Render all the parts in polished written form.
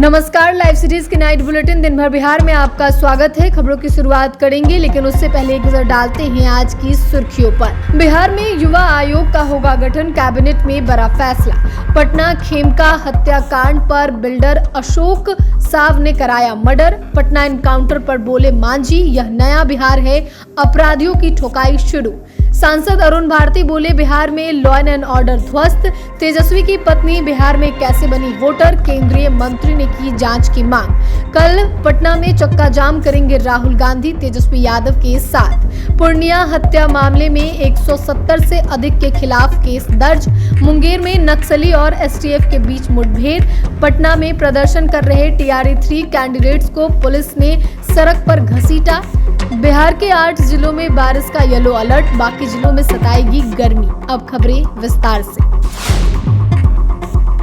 नमस्कार, live series के night bulletin दिन भर बिहार में आपका स्वागत है। खबरों की शुरुआत करेंगे, लेकिन उससे पहले एक नजर डालते हैं आज की सुर्खियों पर। बिहार में युवा आयोग का होगा गठन, कैबिनेट में बड़ा फैसला। पटना खेमका हत्याकांड पर बिल्डर अशोक साव ने कराया मर्डर। पटना एनकाउंटर पर बोले मांझी, यह नया बिहार है, अपराधियों की ठोकाई शुरू। सांसद अरुण भारती बोले, बिहार में लॉ एंड ऑर्डर ध्वस्त। तेजस्वी की पत्नी बिहार में कैसे बनी वोटर, केंद्रीय मंत्री ने की जांच की मांग। कल पटना में चक्का जाम करेंगे राहुल गांधी तेजस्वी यादव के साथ। पूर्णिया हत्या मामले में 170 से अधिक के खिलाफ केस दर्ज। मुंगेर में नक्सली और एसटीएफ के बीच मुठभेड़। पटना में प्रदर्शन कर रहे TRE-3 कैंडिडेट्स को पुलिस ने सड़क पर घसीटा। बिहार के 8 जिलों में बारिश का येलो अलर्ट, बाकी जिलों में सताएगी गर्मी। अब खबरें विस्तार से।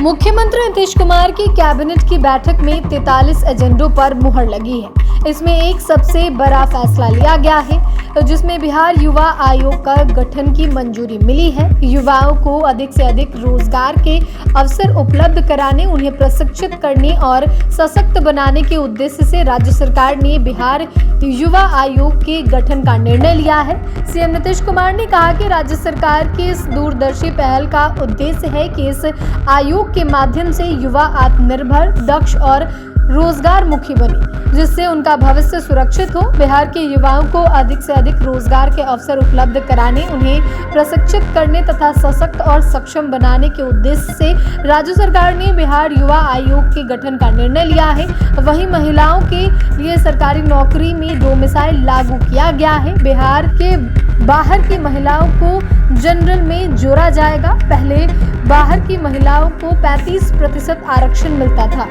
मुख्यमंत्री नीतीश कुमार की कैबिनेट की बैठक में 43 एजेंडों पर मुहर लगी है। इसमें एक सबसे बड़ा फैसला लिया गया है, जिसमें बिहार युवा आयोग का गठन की मंजूरी मिली है। युवाओं को अधिक से अधिक रोजगार के अवसर उपलब्ध कराने, उन्हें प्रशिक्षित करने और सशक्त बनाने के उद्देश्य से राज्य सरकार ने बिहार युवा आयोग के गठन का निर्णय लिया है। सीएम नीतीश कुमार ने कहा कि राज्य सरकार की इस दूरदर्शी पहल का उद्देश्य है कि इस आयोग के माध्यम से युवा आत्मनिर्भर, दक्ष और रोजगार मुखी बने, जिससे उनका भविष्य सुरक्षित हो। बिहार के युवाओं को अधिक से अधिक रोजगार के अवसर उपलब्ध कराने, उन्हें प्रशिक्षित करने तथा सशक्त और सक्षम बनाने के उद्देश्य से राज्य सरकार ने बिहार युवा आयोग के गठन का निर्णय लिया है। वहीं महिलाओं के लिए सरकारी नौकरी में डोमिसाइल लागू किया गया है। बिहार के बाहर की महिलाओं को जनरल में जोड़ा जाएगा। पहले बाहर की महिलाओं को 35% आरक्षण मिलता था।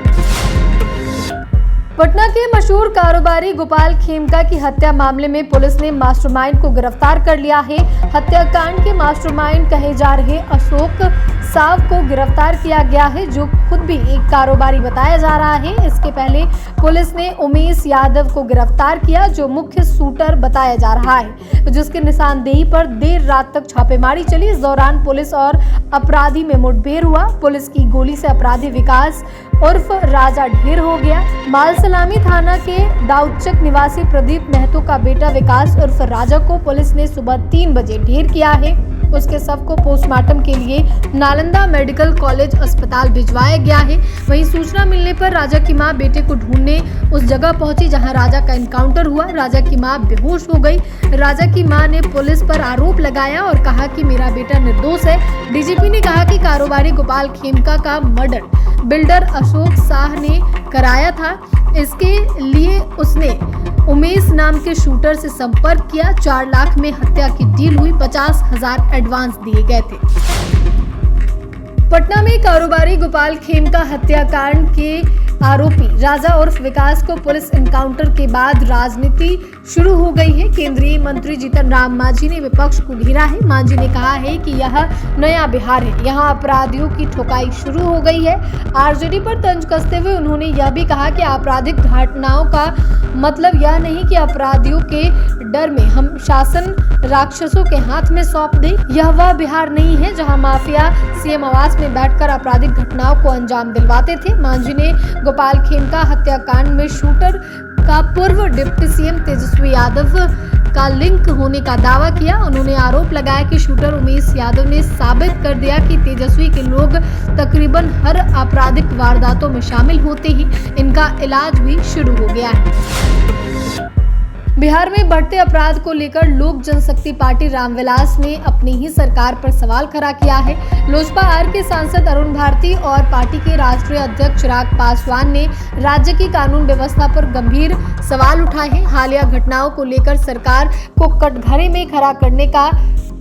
पटना के मशहूर कारोबारी गोपाल खेमका की हत्या मामले में पुलिस ने मास्टरमाइंड को गिरफ्तार कर लिया है। हत्याकांड के मास्टरमाइंड कहे जा रहे अशोक साव को गिरफ्तार किया गया है, जो खुद भी एक कारोबारी बताया जा रहा है। इसके पहले पुलिस ने उमेश यादव को गिरफ्तार किया, जो मुख्य शूटर बताया जा रहा है, जिसके निशानदेही पर देर रात तक छापेमारी चली। इस दौरान पुलिस और अपराधी में मुठभेड़ हुआ। पुलिस की गोली से अपराधी विकास उर्फ राजा ढेर हो गया। मालसलामी थाना के दाऊदचक निवासी प्रदीप महतो का बेटा विकास उर्फ राजा को पुलिस ने सुबह 3 बजे ढेर किया है। उसके शव को पोस्टमार्टम के लिए नालंदा मेडिकल कॉलेज अस्पताल भिजवाया गया है। वहीं सूचना मिलने पर राजा की मां बेटे को ढूंढने उस जगह पहुंची जहां राजा का एनकाउंटर हुआ। राजा की मां बेहोश हो गई। राजा की मां ने पुलिस पर आरोप लगाया और कहा कि मेरा बेटा निर्दोष है। डीजीपी ने कहा कि कारोबारी गोपाल खेमका का मर्डर बिल्डर अशोक साह ने कराया था। इसके लिए उसने उमेश नाम के शूटर से संपर्क किया। 4 लाख में हत्या की डील हुई, 50,000 एडवांस दिए गए थे। पटना में कारोबारी गोपाल खेमका हत्याकांड के आरोपी राजा उर्फ विकास को पुलिस एनकाउंटर के बाद राजनीति शुरू हो गई है। केंद्रीय मंत्री जीतन राम मांझी ने विपक्ष को घेरा है। मांझी ने कहा है कि यह नया बिहार है, यहाँ अपराधियों की ठोकाई शुरू हो गई है। आरजेडी पर तंज कसते हुए उन्होंने यह भी कहा कि आपराधिक घटनाओं का मतलब यह नहीं कि अपराधियों के डर में हम शासन राक्षसों के हाथ में सौंप दें। यह वह बिहार नहीं है जहां माफिया सीएम आवास में बैठकर आपराधिक घटनाओं को अंजाम दिलवाते थे। मांझी ने गोपाल खेमका हत्याकांड में शूटर का पूर्व डिप्टी सीएम तेजस्वी यादव का लिंक होने का दावा किया। उन्होंने आरोप लगाया कि शूटर उमेश यादव ने साबित कर दिया कि तेजस्वी के लोग तकरीबन हर आपराधिक वारदातों में शामिल होते ही इनका इलाज भी शुरू हो गया है। बिहार में बढ़ते अपराध को लेकर लोक जनशक्ति पार्टी रामविलास ने अपनी ही सरकार पर सवाल खड़ा किया है। लोजपा आर के सांसद अरुण भारती और पार्टी के राष्ट्रीय अध्यक्ष चिराग पासवान ने राज्य की कानून व्यवस्था पर गंभीर सवाल उठाए हैं। हालिया घटनाओं को लेकर सरकार को कटघरे में खड़ा करने का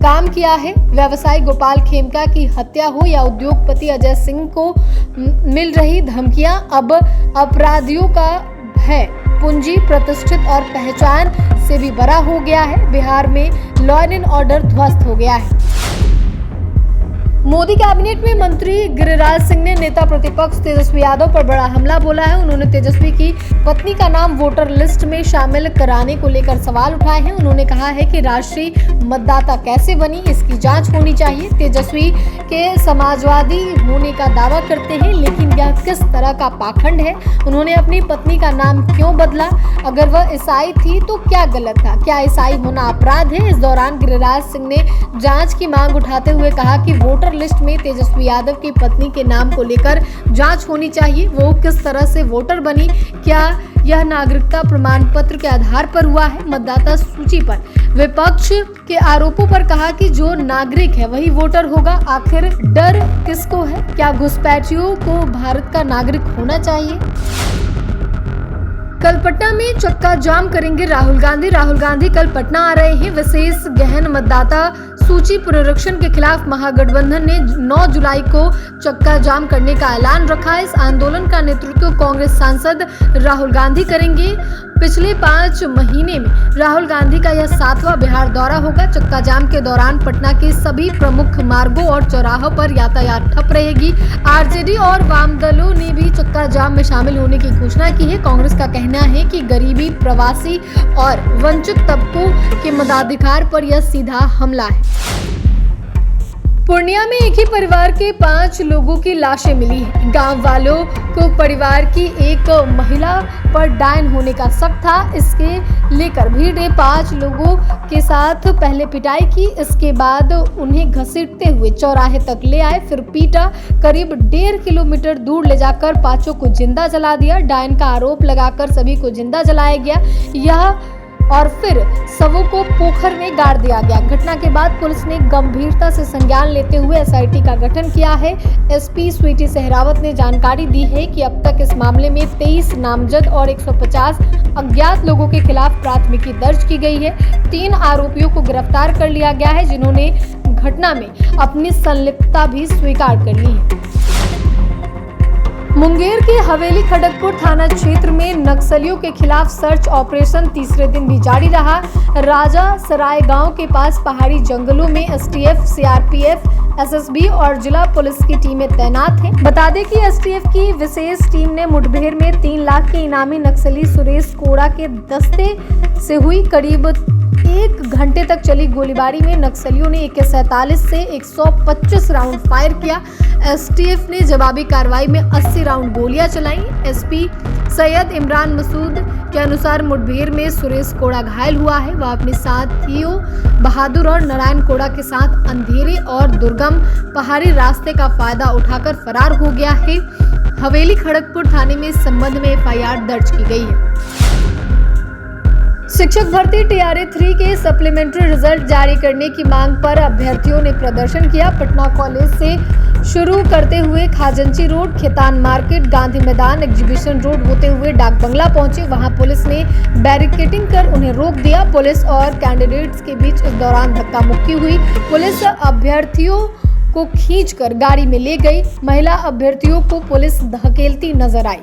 काम किया है। व्यवसायी गोपाल खेमका की हत्या हो या उद्योगपति अजय सिंह को मिल रही धमकियां, अब अपराधियों का भय पूंजी, प्रतिष्ठित और पहचान से भी बड़ा हो गया है। बिहार में लॉ एंड ऑर्डर ध्वस्त हो गया है। मोदी कैबिनेट में मंत्री गिरिराज सिंह ने नेता प्रतिपक्ष तेजस्वी यादव पर बड़ा हमला बोला है। उन्होंने तेजस्वी की पत्नी का नाम वोटर लिस्ट में शामिल कराने को लेकर सवाल उठाए हैं। उन्होंने कहा है कि राष्ट्रीय मतदाता कैसे बनी, इसकी जांच होनी चाहिए। तेजस्वी के समाजवादी होने का दावा करते हैं, लेकिन यह किस तरह का पाखंड है? उन्होंने अपनी पत्नी का नाम क्यों बदला? अगर वह ईसाई थी तो क्या गलत था? क्या ईसाई होना अपराध है? इस दौरान गिरिराज सिंह ने जांच की मांग उठाते हुए कहा कि वोटर लिस्ट में तेजस्वी यादव की पत्नी के नाम को लेकर जांच होनी चाहिए। वो किस तरह से वोटर बनी? क्या यह नागरिकता प्रमाण पत्र के आधार पर हुआ है? मतदाता सूची पर विपक्ष के आरोपों पर कहा कि जो नागरिक है वही वोटर होगा। आखिर डर किसको है? क्या घुसपैठियों को भारत का नागरिक होना चाहिए? कल पटना में चक्का जाम करेंगे राहुल गांधी। राहुल गांधी कल पटना आ रहे हैं। विशेष गहन मतदाता सूची पुनरीक्षण के खिलाफ महागठबंधन ने 9 जुलाई को चक्का जाम करने का ऐलान रखा है। इस आंदोलन का नेतृत्व कांग्रेस सांसद राहुल गांधी करेंगे। पिछले 5 महीने में राहुल गांधी का यह 7वां बिहार दौरा होगा। चक्का जाम के दौरान पटना के सभी प्रमुख मार्गों और चौराहों पर यातायात ठप रहेगी। आरजेडी और वाम दलों ने भी चक्का जाम में शामिल होने की घोषणा की है। कांग्रेस का कहना है कि गरीबी, प्रवासी और वंचित तबकों के मताधिकार पर यह सीधा हमला है। पूर्णिया में एक ही परिवार के 5 लोगों की लाशें मिली हैं। गांव वालों को परिवार की एक महिला पर डायन होने का शक था। इसके लेकर भीड़ ने 5 लोगों के साथ पहले पिटाई की। इसके बाद उन्हें घसीटते हुए चौराहे तक ले आए, फिर पीटा। करीब 1.5 किलोमीटर दूर ले जाकर 5 को जिंदा जला दिया। डायन का आरोप लगाकर सभी को जिंदा जलाया गया और फिर शवों को पोखर में गाड़ दिया गया। घटना के बाद पुलिस ने गंभीरता से संज्ञान लेते हुए एसआईटी का गठन किया है। एसपी स्वीटी सहरावत ने जानकारी दी है कि अब तक इस मामले में 23 नामजद और 150 अज्ञात लोगों के खिलाफ प्राथमिकी दर्ज की गई है। 3 आरोपियों को गिरफ्तार कर लिया गया है, जिन्होंने घटना में अपनी संलिप्तता भी स्वीकार कर ली है। मुंगेर के हवेली खड़गपुर थाना क्षेत्र में नक्सलियों के खिलाफ सर्च ऑपरेशन तीसरे दिन भी जारी रहा। राजा सराय गांव के पास पहाड़ी जंगलों में एसटीएफ, सीआरपीएफ, एसएसबी और जिला पुलिस की टीमें तैनात हैं। बता दें कि एसटीएफ की विशेष टीम ने मुठभेड़ में 3 लाख के इनामी नक्सली सुरेश कोड़ा के दस्ते से हुई करीब 1 घंटे तक चली गोलीबारी में नक्सलियों ने AK-47 से 125 राउंड फायर किया। एसटीएफ ने जवाबी कार्रवाई में 80 राउंड गोलियां चलाई। एसपी सैयद इमरान मसूद के अनुसार मुठभेड़ में सुरेश कोड़ा घायल हुआ है। वह अपने साथियों बहादुर और नारायण कोड़ा के साथ अंधेरे और दुर्गम पहाड़ी रास्ते का फायदा उठाकर फरार हो गया है। हवेली खड़गपुर थाने में इस संबंध में FIR दर्ज की गई है। शिक्षक भर्ती TRA 3 के सप्लीमेंट्री रिजल्ट जारी करने की मांग पर अभ्यर्थियों ने प्रदर्शन किया। पटना कॉलेज से शुरू करते हुए खाजंची रोड, खेतान मार्केट, गांधी मैदान, एग्जीबिशन रोड होते हुए डाक बंगला पहुंचे। वहां पुलिस ने बैरिकेडिंग कर उन्हें रोक दिया। पुलिस और कैंडिडेट्स के बीच इस दौरान धक्का मुक्की हुई। पुलिस अभ्यर्थियों को खींचकर गाड़ी में ले गई। महिला अभ्यर्थियों को पुलिस धकेलती नजर आई।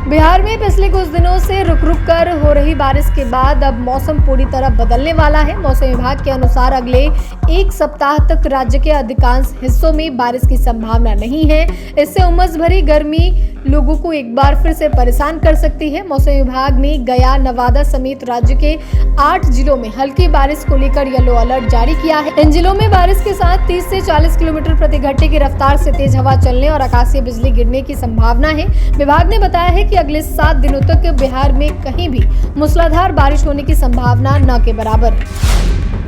बिहार में पिछले कुछ दिनों से रुक रुक कर हो रही बारिश के बाद अब मौसम पूरी तरह बदलने वाला है। मौसम विभाग के अनुसार अगले 1 सप्ताह तक राज्य के अधिकांश हिस्सों में बारिश की संभावना नहीं है। इससे उमस भरी गर्मी लोगों को एक बार फिर से परेशान कर सकती है। मौसम विभाग ने गया, नवादा समेत राज्य के 8 जिलों में हल्की बारिश को लेकर येलो अलर्ट जारी किया है। इन जिलों में बारिश के साथ 30 से 40 किलोमीटर प्रति घंटे की रफ्तार से तेज हवा चलने और आकाशीय बिजली गिरने की संभावना है। विभाग ने बताया है कि अगले 7 दिनों तक बिहार में कहीं भी मूसलाधार बारिश होने की संभावना न के बराबर है।